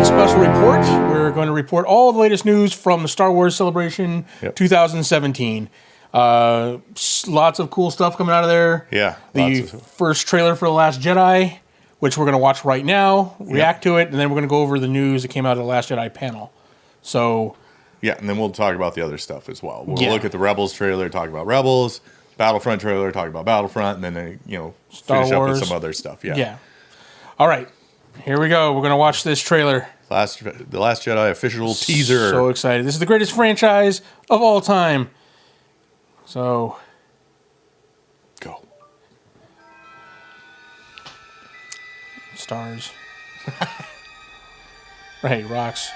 special report. We're going to report all the latest news from the Star Wars Celebration 2017. Lots of cool stuff coming out of there. Yeah. The first trailer for The Last Jedi, which we're going to watch right now, react to it, and then we're going to go over the news that came out of the Last Jedi panel. So... yeah, and then we'll talk about the other stuff as well. We'll look at the Rebels trailer, talk about Rebels, Battlefront trailer, talk about Battlefront, and then, Star finish Wars. up with some other stuff. Yeah. All right. Here we go. We're going to watch this trailer. The Last Jedi official teaser. So excited. This is the greatest franchise of all time. So... go. Stars. Right, rocks.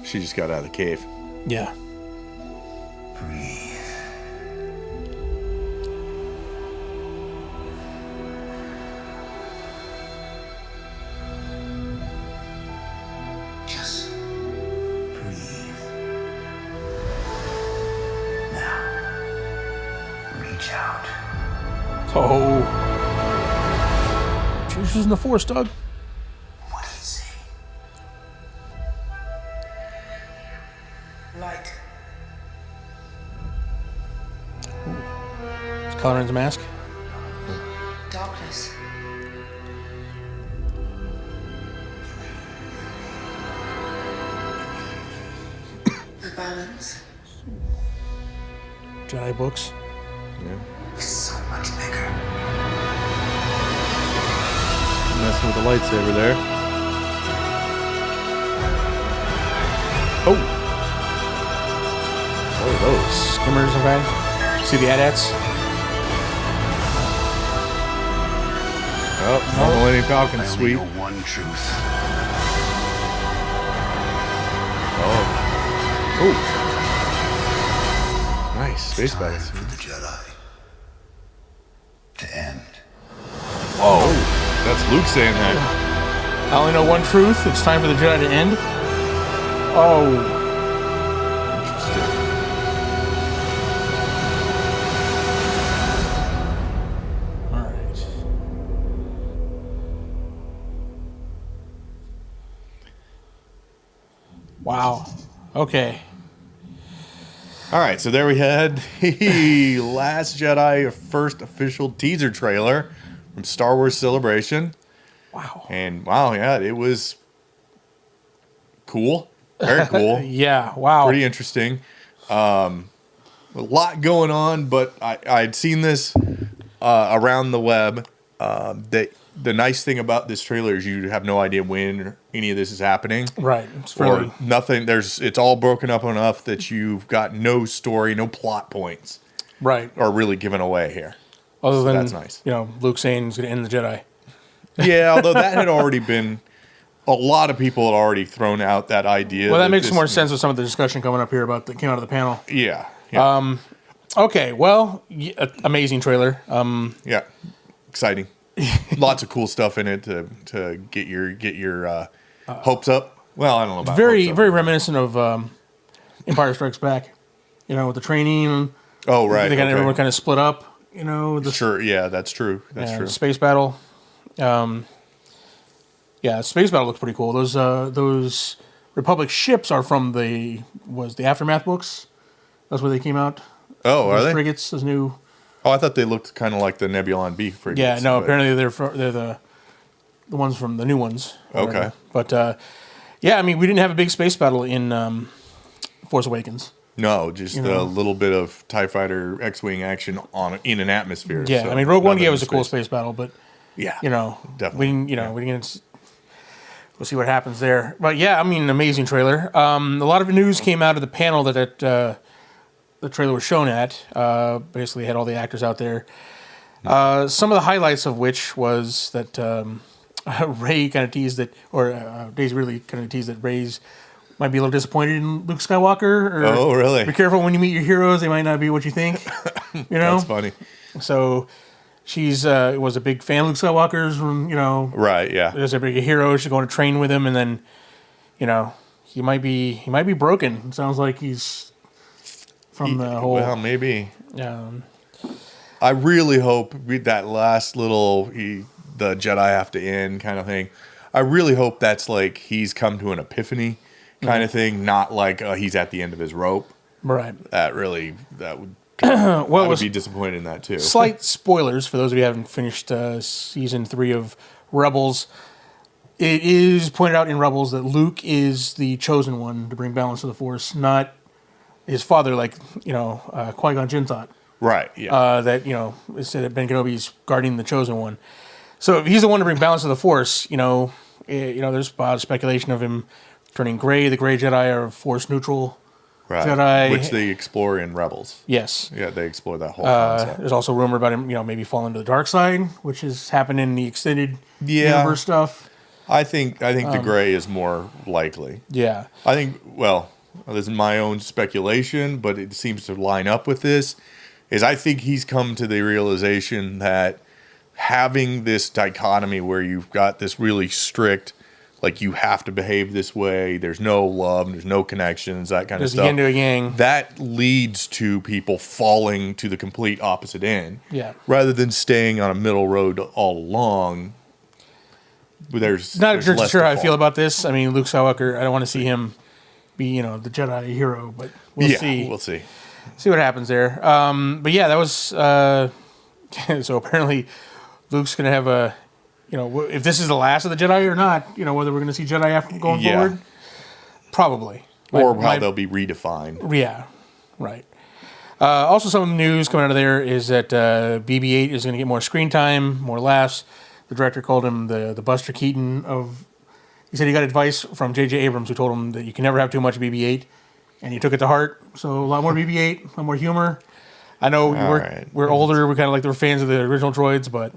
She just got out of the cave. Yeah. Breathe. Just breathe. Now, reach out. Oh. She's using the Force, Doug. What does it say? Light. Is Kylo Ren's mask? Darkness. The balance Jedi books. is so much bigger. Messing with the lightsaber there. Oh. What are those? Skimmers, okay. See the AT-ATs? Oh, Millennium Falcon, I only sweet. know one truth. Oh. Nice. Space Time battles. for the Jedi to end. Whoa. That's Luke saying that. I only know one truth. It's time for the Jedi to end. Oh. Interesting. All right. Wow. Okay. All right, so there we had the Last Jedi first official teaser trailer from Star Wars Celebration. Wow. And wow, yeah, it was cool. Very cool. Yeah. Wow. Pretty interesting. A lot going on, but I'd seen this around the web. The nice thing about this trailer is you have no idea when any of this is happening. Right. It's Or really nothing. It's all broken up enough that you've got no story, no plot points right. are really given away here. Other than that's nice. Luke saying he's going to end the Jedi. Yeah, although that had already been, a lot of people had already thrown out that idea. Well, that makes more sense with some of the discussion coming up here about that came out of the panel. Yeah. Okay. Well, amazing trailer. Yeah. Exciting. Lots of cool stuff in it to get your hopes up. Well, I don't know about Very, hopes up. very reminiscent of Empire Strikes Back. With the training. Oh, right. They got okay. everyone kind of split up. The Sure. Yeah, that's true. That's true. The space battle. Space battle looks pretty cool. Those Republic ships are from the Aftermath books. That's where they came out. Oh, are Those they? frigates? Those new. Oh, I thought they looked kind of like the Nebulon B frigates. Yeah, no. but- Apparently they're the ones from the new ones. Okay. But we didn't have a big space battle in Force Awakens. No, just a little bit of TIE Fighter X-Wing action in an atmosphere. Yeah, so Rogue One nothing gave us in a cool space. space battle, but Yeah, we definitely. didn't. We didn't. We'll see what happens there. But yeah, amazing trailer. A lot of news came out of the panel that the trailer was shown at. Basically, had all the actors out there. Some of the highlights of which was that Rey kind of teased that, or Daisy really kind of teased that Rey's might be a little disappointed in Luke Skywalker. Or, Oh, really? Be careful when you meet your heroes; they might not be what you think. That's funny. So she's was a big fan of Luke Skywalker's. Right? Yeah. As a big hero, she's going to train with him, and then he might be broken. It sounds like he's from the whole. Well, maybe. Um, I really hope that last little the Jedi have to end kind of thing. I really hope that's like he's come to an epiphany kind of thing, not like he's at the end of his rope. right. That would Well, I it would was be disappointed in that too. slight spoilers for those of you who haven't finished season 3 of Rebels. It is pointed out in Rebels that Luke is the chosen one to bring balance to the Force, not his father, like Qui-Gon Jinn thought. Right. Yeah. That it said that Ben Kenobi's guarding the chosen one. So if he's the one to bring balance to the Force, there's a lot of speculation of him turning gray. The gray Jedi are Force neutral right. Jedi, Which they explore in Rebels. Yes. Yeah, they explore that whole concept. There's also rumor about him, maybe falling to the dark side, which has happened in the extended universe stuff. I think the gray is more likely. Yeah. I think, well, this is my own speculation, but it seems to line up with this, is I think he's come to the realization that having this dichotomy where you've got this really strict, like you have to behave this way, there's no love, there's no connections, that kind of stuff. There's the yin to a yang. That leads to people falling to the complete opposite end. Yeah. Rather than staying on a middle road all along. There's Not there's sure less how to I fall. feel about this. I mean, Luke Skywalker, I don't want to see him be, the Jedi hero, but we'll see. We'll see. See what happens there. But yeah, that was so apparently Luke's going to have a, if this is the last of the Jedi or not, whether we're going to see Jedi after going forward, probably. Or how they'll be redefined. Yeah, right. Also, some news coming out of there is that BB-8 is going to get more screen time, more laughs. The director called him the Buster Keaton of. He said he got advice from J.J. Abrams, who told him that you can never have too much BB-8, and he took it to heart. So a lot more BB-8, a lot more humor. I know we're older, we're kind of like we're fans of the original droids, but.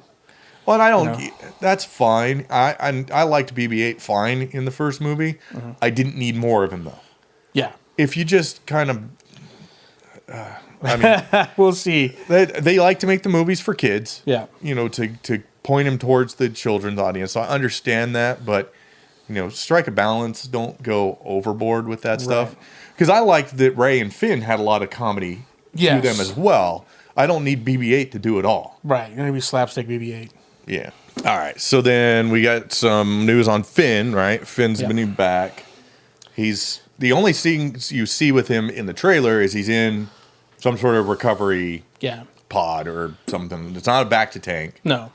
Well, and I don't. That's fine. I liked BB-8 fine in the first movie. Mm-hmm. I didn't need more of him though. Yeah. If you just kind of. I mean, we'll see. They like to make the movies for kids. Yeah. To point them towards the children's audience. So I understand that, but strike a balance. Don't go overboard with that stuff. Because I liked that Rey and Finn had a lot of comedy to them as well. I don't need BB-8 to do it all. Right. You're going to be slapstick BB-8. Yeah. All right. So then we got some news on Finn, right? Finn's been back. He's the only thing you see with him in the trailer is he's in some sort of recovery pod or something. It's not a back to tank. No.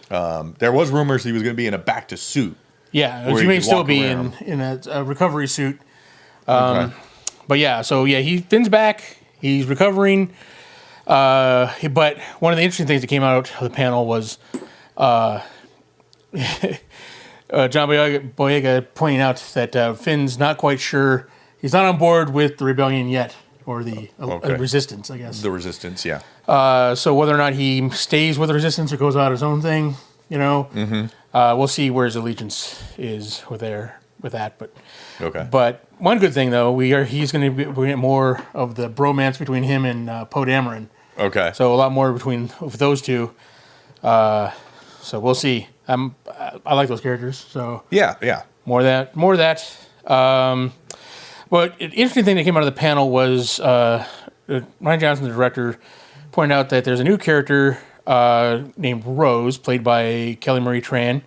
There was rumors he was going to be in a back to suit. Yeah, he may still be in a recovery suit. Okay. But yeah, Finn's back. He's recovering. But one of the interesting things that came out of the panel was John Boyega pointing out that Finn's not quite sure. He's not on board with the rebellion yet, or the resistance, I guess. The resistance, yeah. So whether or not he stays with the resistance or goes out his own thing, we'll see where his allegiance is with that. But one good thing though, he's going to be more of the bromance between him and Poe Dameron. Okay. So a lot more between those two. So we'll see. I like those characters. So yeah. More of that. But an interesting thing that came out of the panel was Ryan Johnson, the director, pointed out that there's a new character named Rose, played by Kelly Marie Tran,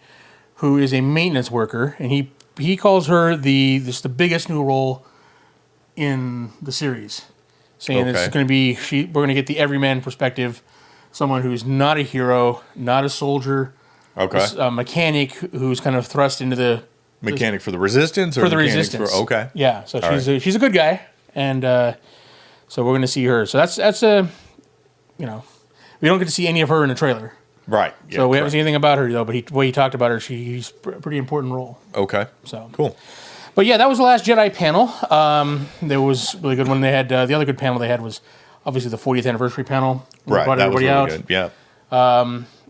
who is a maintenance worker, and he calls her the biggest new role in the series, saying it's going to be we're going to get the everyman perspective, someone who's not a hero, not a soldier, a mechanic who's kind of thrust into the mechanic for the resistance or for the resistance. Yeah, so she's a good guy, and so we're going to see her. So that's we don't get to see any of her in the trailer. Right. Yeah, so we haven't seen anything about her though. But the way he talked about her, she's a pretty important role. Okay. So cool. But yeah, that was the Last Jedi panel. There was a really good one. They had the other good panel they had was obviously the 40th anniversary panel. Right. Brought that was really out. Good. Yeah.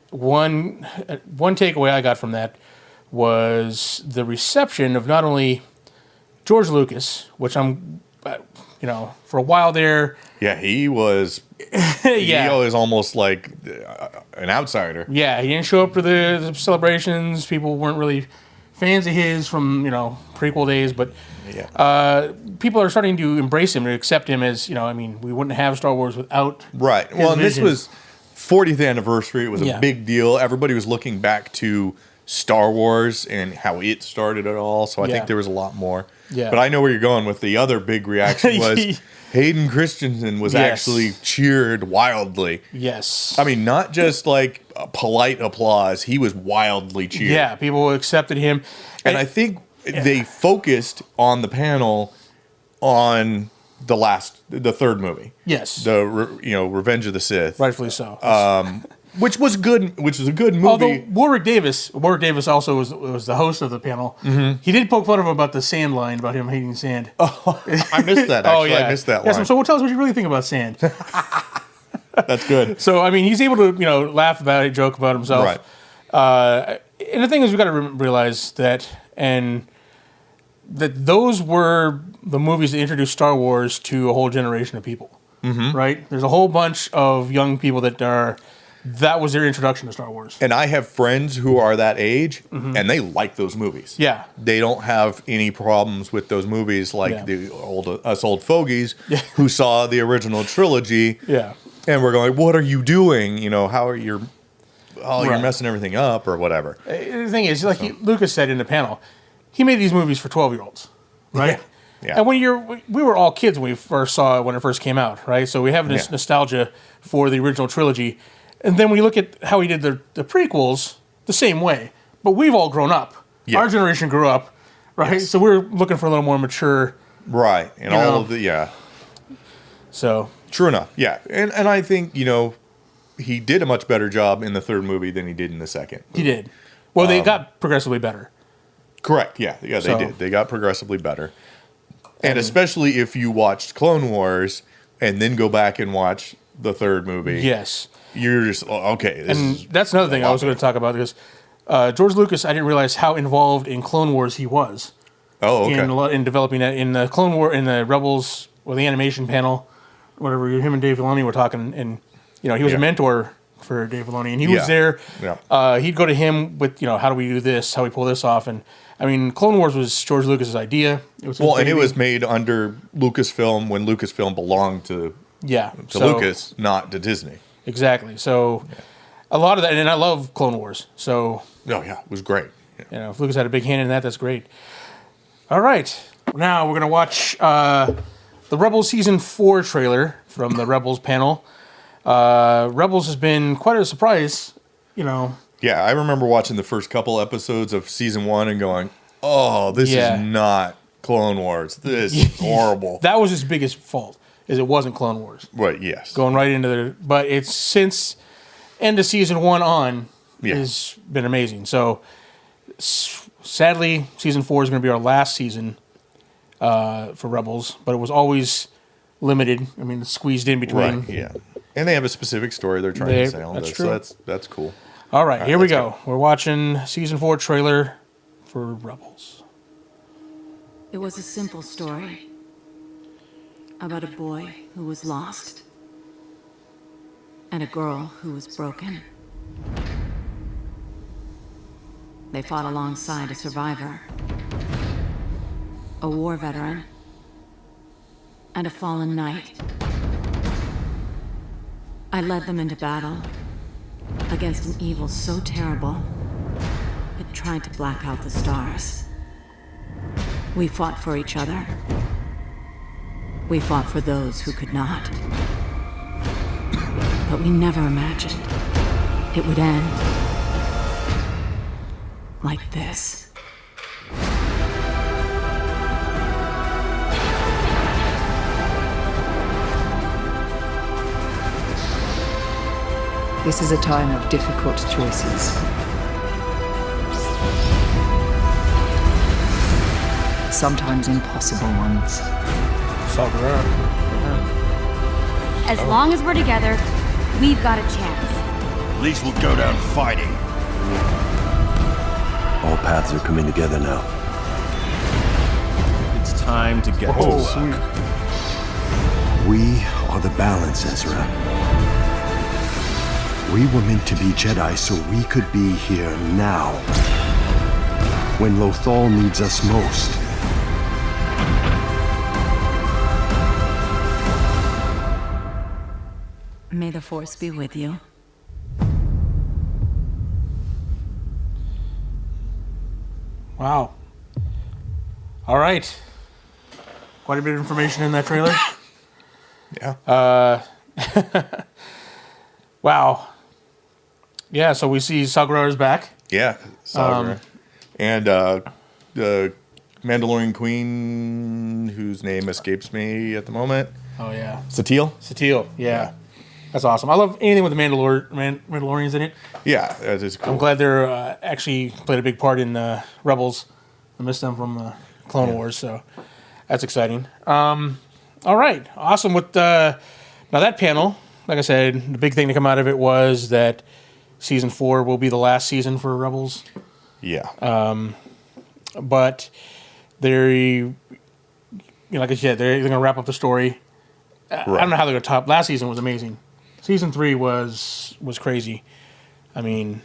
One takeaway I got from that was the reception of not only George Lucas, which I'm, for a while there. Yeah, he was. He was almost like an outsider. Yeah, he didn't show up to the celebrations. People weren't really fans of his from prequel days, but Yeah. people are starting to embrace him, to accept him as we wouldn't have Star Wars without Right. his Well, and this vision. was 40th anniversary. It was Yeah. a big deal. Everybody was looking back to Star Wars and how it started it all. So I Yeah. think there was a lot more. Yeah. But I know where you're going with the other big reaction was Hayden Christensen was Yes. actually cheered wildly. Yes. I mean, not just like a polite applause. He was wildly cheered. Yeah, people accepted him. And I think they focused on the panel on the third movie. Yes. Revenge of the Sith. Rightfully so. Which was good. Which was a good movie. Although Warwick Davis also was the host of the panel. Mm-hmm. He did poke fun of him about the sand line, about him hating sand. I missed that. Actually, I missed that line. Yes, so tell us what you really think about sand. That's good. So I mean, he's able to laugh about it, joke about himself. Right. And the thing is, we got to realize that those were the movies that introduced Star Wars to a whole generation of people. Mm-hmm. Right? There's a whole bunch of young people that was their introduction to Star Wars. And I have friends who are that age, and they like those movies. Yeah. They don't have any problems with those movies like Yeah. us old fogies who saw the original trilogy. Yeah. And we're going, what are you doing? How are you? Oh, you're Right. messing everything up or whatever. The thing is, like Lucas said in the panel, he made these movies for 12-year-olds, right? Yeah. And we were all kids when we first saw it when it first came out, right? So we have this nostalgia for the original trilogy. And then when you look at how he did the prequels, the same way. But we've all grown up. Yeah. Our generation grew up, right? Yes. So we're looking for a little more mature. Right. And You all know. of the, So True enough. Yeah. And I think, he did a much better job in the third movie than he did in the second. he did. Well, they got progressively better. Correct. Yeah. Yeah, they So- did. They got progressively better. And especially if you watched Clone Wars and then go back and watch the third movie. Yes. You're just, okay. And that's another thing I was going to talk about because George Lucas, I didn't realize how involved in Clone Wars he was. Oh, okay. In developing that in the Clone War, in the Rebels, or the animation panel, whatever. Him and Dave Filoni were talking, and he was a mentor for Dave Filoni, and he was there. Yeah. He'd go to him with how do we do this, how we pull this off, and I mean, Clone Wars was George Lucas's idea. It was his Well, and it baby. was made under Lucasfilm when Lucasfilm belonged to Lucas, not to Disney. Exactly. So a lot of that, and I love Clone Wars. So Oh, yeah. It was great. Yeah. if Lucas had a big hand in that, that's great. All right, now we're gonna watch the Rebels season 4 trailer from the Rebels panel. Rebels has been quite a surprise. Yeah, I remember watching the first couple episodes of season 1 and going, oh, this is not Clone Wars. This is horrible. That was his biggest fault, is it wasn't Clone Wars. Right, yes. Going right into but it's since end of season 1 on Yeah. has been amazing. So sadly, season 4 is going to be our last season for Rebels, but it was always limited. I mean, it's squeezed in between. Right, yeah. And they have a specific story they're trying to say on that's this. true. So that's cool. All right, here we let's go. We're watching season 4 trailer for Rebels. It was a simple story about a boy who was lost and a girl who was broken. They fought alongside a survivor, a war veteran, and a fallen knight. I led them into battle against an evil so terrible it tried to black out the stars. We fought for each other. We fought for those who could not. But we never imagined it would end like this. This is a time of difficult choices. Sometimes impossible ones. As long as we're together, we've got a chance. At least we'll go down fighting. All paths are coming together now. It's time to get to work. We are the balance, Ezra. We were meant to be Jedi so we could be here now. when Lothal needs us most. May the Force be with you. Wow. All right. Quite a bit of information in that trailer. Yeah. Wow. Yeah, so we see Saw Gerrera's back. Yeah. And the Mandalorian queen, whose name escapes me at the moment. Oh, yeah. Satele? Yeah. That's awesome. I love anything with the Mandalorians in it. Yeah, that is cool. I'm glad they're actually played a big part in Rebels. I missed them from Clone Wars, so that's exciting. All right. Awesome. With now that panel, like I said, the big thing to come out of it was that Season 4 will be the last season for Rebels. Yeah. But they're, like I said, they're going to wrap up the story. I don't know how they're going to top. Last season was amazing. Season 3 was crazy. I mean,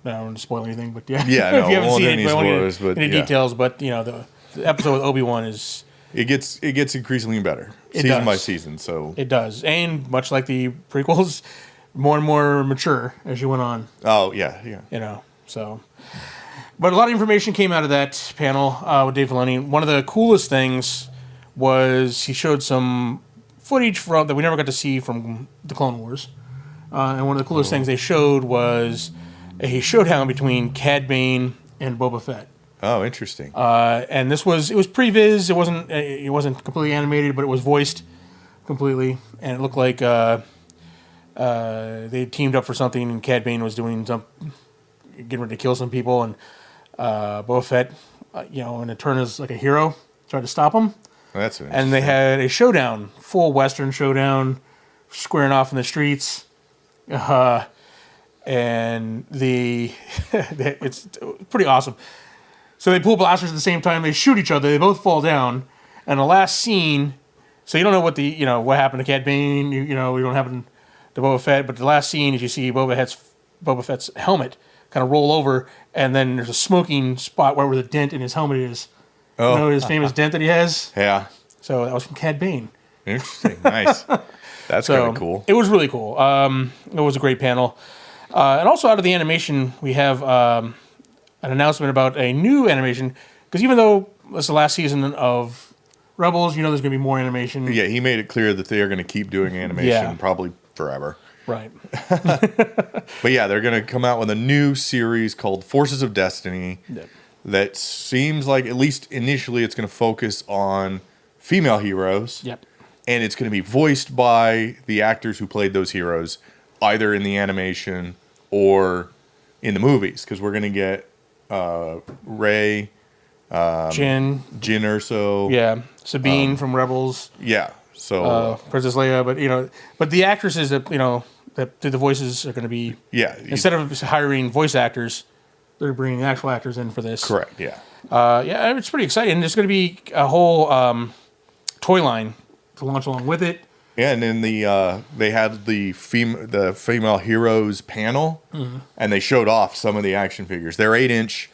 I don't want to spoil anything, but yeah. Yeah, no, if you haven't seen any it, spoilers, but any yeah. details, but the episode with Obi-Wan is... It gets increasingly better It season does. by season. So It does. And much like the prequels, more and more mature as you went on. oh yeah. So... But a lot of information came out of that panel with Dave Filoni. One of the coolest things was he showed some footage that we never got to see from the Clone Wars. And one of the coolest things they showed was a showdown between Cad Bane and Boba Fett. Oh, interesting. And it was previs. It wasn't completely animated, but it was voiced completely. And it looked like they teamed up for something, and Cad Bane was getting ready to kill some people, and Boba Fett, in a turn as like a hero, tried to stop him. That's And they had a showdown, full Western showdown, squaring off in the streets. And it's pretty awesome. So they pull blasters at the same time. They shoot each other. They both fall down. And the last scene, so you don't know what happened to Cad Bane. We don't happen to Boba Fett. But the last scene is you see Boba Fett's helmet kind of roll over, and then there's a smoking spot where the dent in his helmet is. Oh. His famous dent that he has. Yeah. So that was from Cad Bane. Interesting. Nice. That's kind of cool. It was really cool. It was a great panel. And also out of the animation, we have an announcement about a new animation. Because even though it's the last season of Rebels, there's going to be more animation. Yeah, he made it clear that they are going to keep doing animation probably forever. Right. But yeah, they're going to come out with a new series called Forces of Destiny. Yep. That seems like, at least initially, it's going to focus on female heroes. Yep. And it's going to be voiced by the actors who played those heroes, either in the animation or in the movies. Because we're going to get Rey, Jin Erso. Yeah. Sabine from Rebels. Yeah. So Princess Leia. But the actresses that do the voices are going to be... yeah. Instead of hiring voice actors, they're bringing actual actors in for this. Correct. Yeah. Yeah, it's pretty exciting. There's going to be a whole toy line to launch along with it. Yeah, and then they had the female heroes panel, and they showed off some of the action figures. They're 8-inch.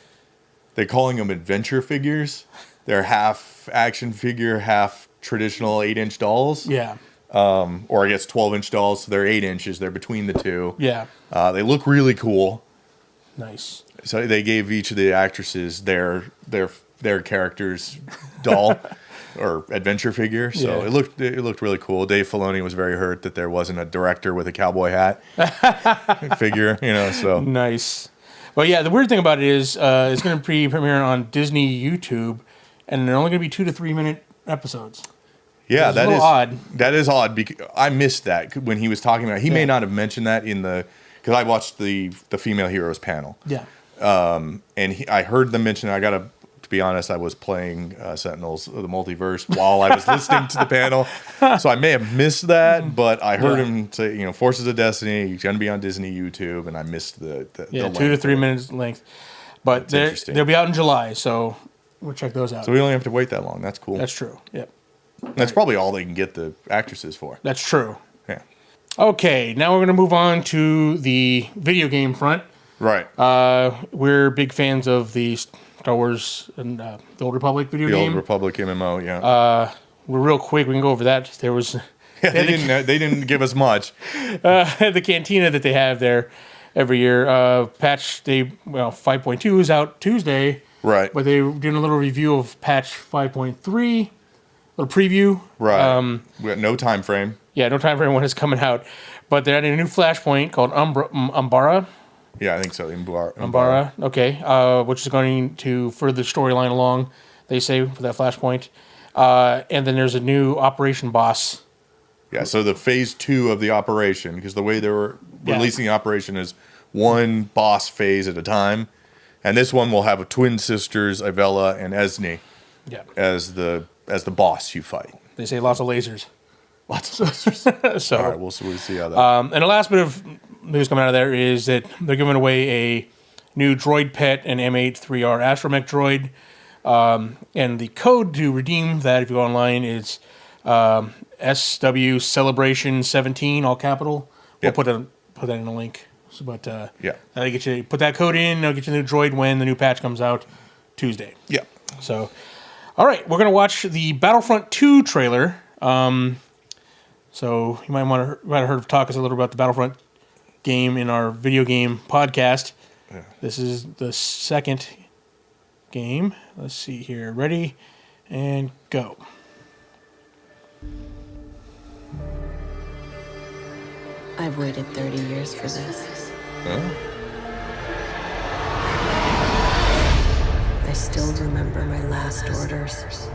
They're calling them adventure figures. They're half action figure, half traditional 8-inch dolls. Yeah. Or I guess 12-inch dolls. So they're 8 inches. They're between the two. Yeah. They look really cool. Nice. So they gave each of the actresses their character's doll or adventure figure. So Yeah. it looked really cool. Dave Filoni was very hurt that there wasn't a director with a cowboy hat figure. So Nice. Well, yeah, the weird thing about it is it's going to be premiering on Disney YouTube, and they're only going to be 2 to 3 minute episodes. yeah, It's a that little is odd. That is odd because I missed that when he was talking about it. He may not have mentioned that because I watched the female heroes panel. Yeah. And I heard them mention it. To be honest, I was playing Sentinels of the Multiverse while I was listening to the panel. So I may have missed that, but I heard him say, Forces of Destiny, he's going to be on Disney YouTube, and I missed the 2 to 3 minutes length. But interesting. they'll be out in July, so we'll check those out. So we only have to wait that long. That's cool. That's true. Yep. That's probably all they can get the actresses for. That's true. Yeah. Okay, now we're going to move on to the video game front. Right. We're big fans of the Star Wars and the Old Republic video The game. Old Republic MMO, yeah. We're real quick. We can go over that. There was Yeah, they didn't give us much. the cantina that they have there every year. Patch 5.2 is out Tuesday. Right. But they were doing a little review of patch 5.3, little preview. Right. We got no time frame. Yeah, no time frame when it's coming out. But they're adding a new flashpoint called Umbara. Yeah, I think so. Umbara, okay. Which is going to further the storyline along, they say, for that flashpoint. And then there's a new operation boss. Yeah, so the phase 2 of the operation, because the way they were releasing the operation is one boss phase at a time. And this one will have twin sisters, Ivella and Esne, as the boss you fight. They say lots of lasers. Lots of lasers. So, all right, we'll see how that. And the last bit of news coming out of there is that they're giving away a new droid pet, an M8-3R astromech droid. And the code to redeem that, if you go online, is SW Celebration 17, all capital. We'll put that in the link. So, but that'll get you put that code in. It'll get you the new droid when the new patch comes out Tuesday. Yeah. So, all right, we're gonna watch the Battlefront 2 trailer. So you might have heard of talk us a little about the Battlefront game in our video game podcast. Yeah. This is the second game. Let's see here. Ready and go. I've waited 30 years for this. Huh? I still remember my last orders. It's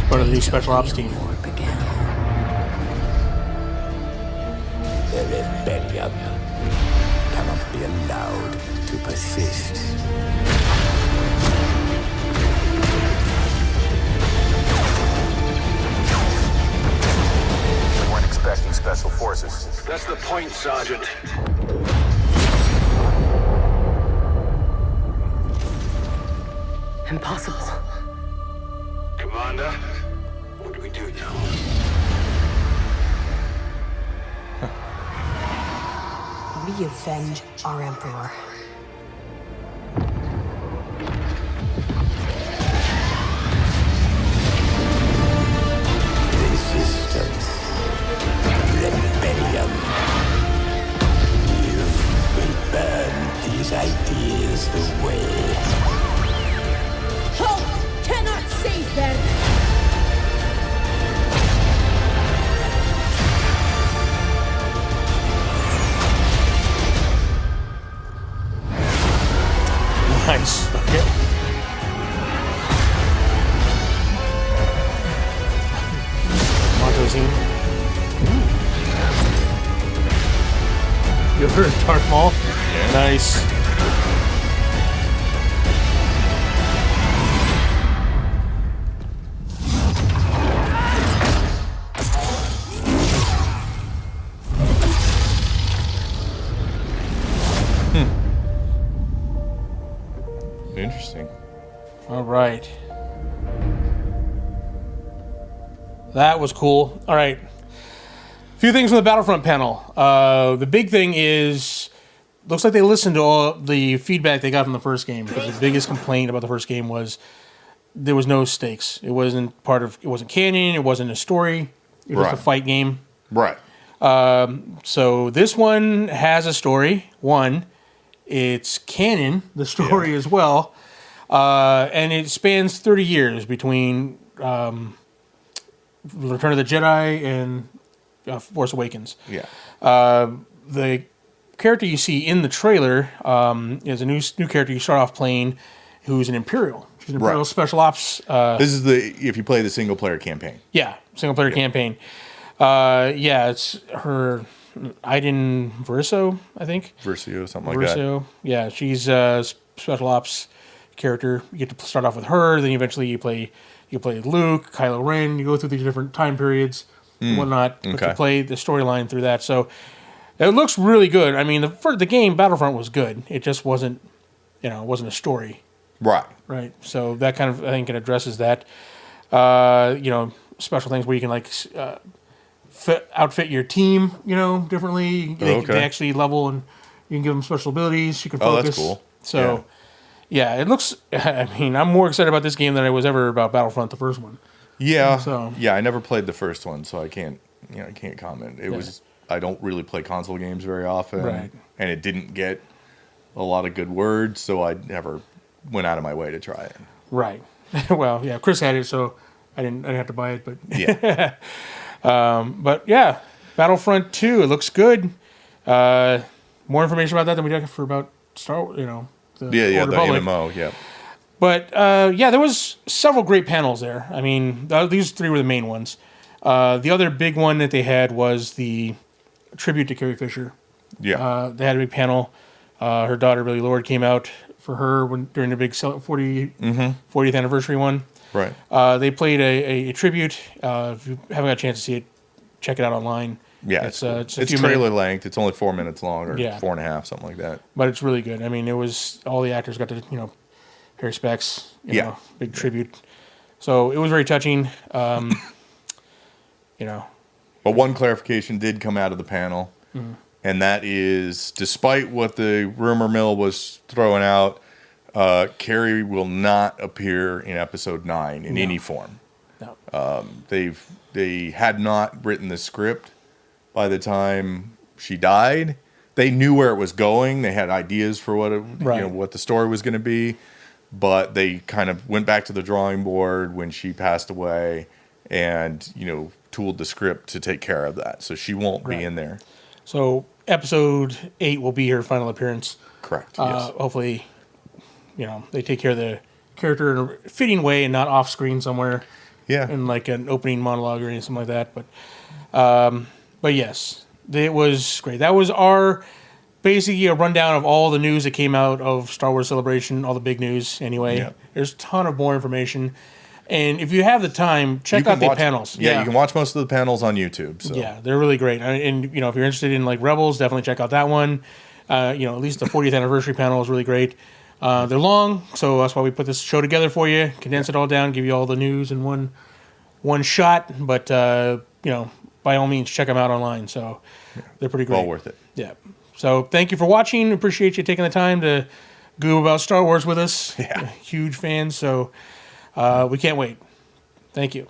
part of the new special ops team. War began. The rebellion cannot be allowed to persist. We weren't expecting special forces. That's the point, Sergeant. Impossible. Commander, what do we do now? We avenge our Emperor. Resistance. Rebellion. You will burn these ideas away. Hope cannot save them! Nice. Okay. Montozine. You heard Darth Maul? Yeah. Nice. Interesting. All right. That was cool. All right. A few things from the Battlefront panel. The big thing is, looks like they listened to all the feedback they got from the first game, because the biggest complaint about the first game was there was no stakes. It wasn't canon. It wasn't a story. It was just a fight game. Right. So this one has a story. One, it's canon, the story as well, and it spans 30 years between Return of the Jedi and Force Awakens. Yeah. The character you see in the trailer is a new character you start off playing, who's an Imperial. She's an Imperial special ops. This is if you play the single player campaign. Yeah, single player campaign. It's her. Iden Verso, I think. Versio, something like that. Yeah, she's a special ops character. You get to start off with her, then eventually you play Luke, Kylo Ren. You go through these different time periods and whatnot. But you play the storyline through that. So it looks really good. I mean, the game Battlefront was good. It just wasn't, it wasn't a story. Right. Right. So that kind of, I think, it addresses that. Special things where you can outfit your team, differently. They actually level, and you can give them special abilities. You can focus. Oh, that's cool. So, Yeah, it looks. I mean, I'm more excited about this game than I was ever about Battlefront, the first one. Yeah. So yeah, I never played the first one, so I can't comment. It was. I don't really play console games very often, Right. and it didn't get a lot of good words, so I never went out of my way to try it. Right. Well, yeah, Chris had it, so I didn't have to buy it, but Yeah. but yeah, Battlefront 2. It looks good. More information about that than we got for about Star. The the Old Republic. MMO. Yeah. But yeah, there was several great panels there. I mean, these three were the main ones. The other big one that they had was the tribute to Carrie Fisher. Yeah. They had a big panel. Her daughter, Billie Lourd, came out for her during the big 40th anniversary one. Right. They played a tribute. If you haven't got a chance to see it, check it out online. Yeah, it's trailer length. It's only 4 minutes long, or Yeah. 4.5, something like that. But it's really good. I mean, it was all the actors got to Harry Specs, big tribute. So it was very touching. But one clarification did come out of the panel, and that is, despite what the rumor mill was throwing out, Carrie will not appear in Episode 9 in any form. No. They had not written the script by the time she died. They knew where it was going. They had ideas for what the story was going to be, but they kind of went back to the drawing board when she passed away, and tooled the script to take care of that. So she won't be in there. So Episode 8 will be her final appearance. Correct. Yes. Hopefully, they take care of the character in a fitting way and not off screen somewhere. Yeah. In like an opening monologue or anything like that. But yes, it was great. That was basically a rundown of all the news that came out of Star Wars Celebration, all the big news anyway. Yeah. There's a ton of more information. And if you have the time, check out the panels. Yeah, you can watch most of the panels on YouTube. So. Yeah, they're really great. And if you're interested in like Rebels, definitely check out that one. At least the 40th anniversary panel is really great. They're long, so that's why we put this show together for you. Condense it all down, give you all the news in one shot. But by all means, check them out online. So they're pretty great. Well worth it. Yeah. So thank you for watching. Appreciate you taking the time to goob about Star Wars with us. Yeah. Huge fans. So we can't wait. Thank you.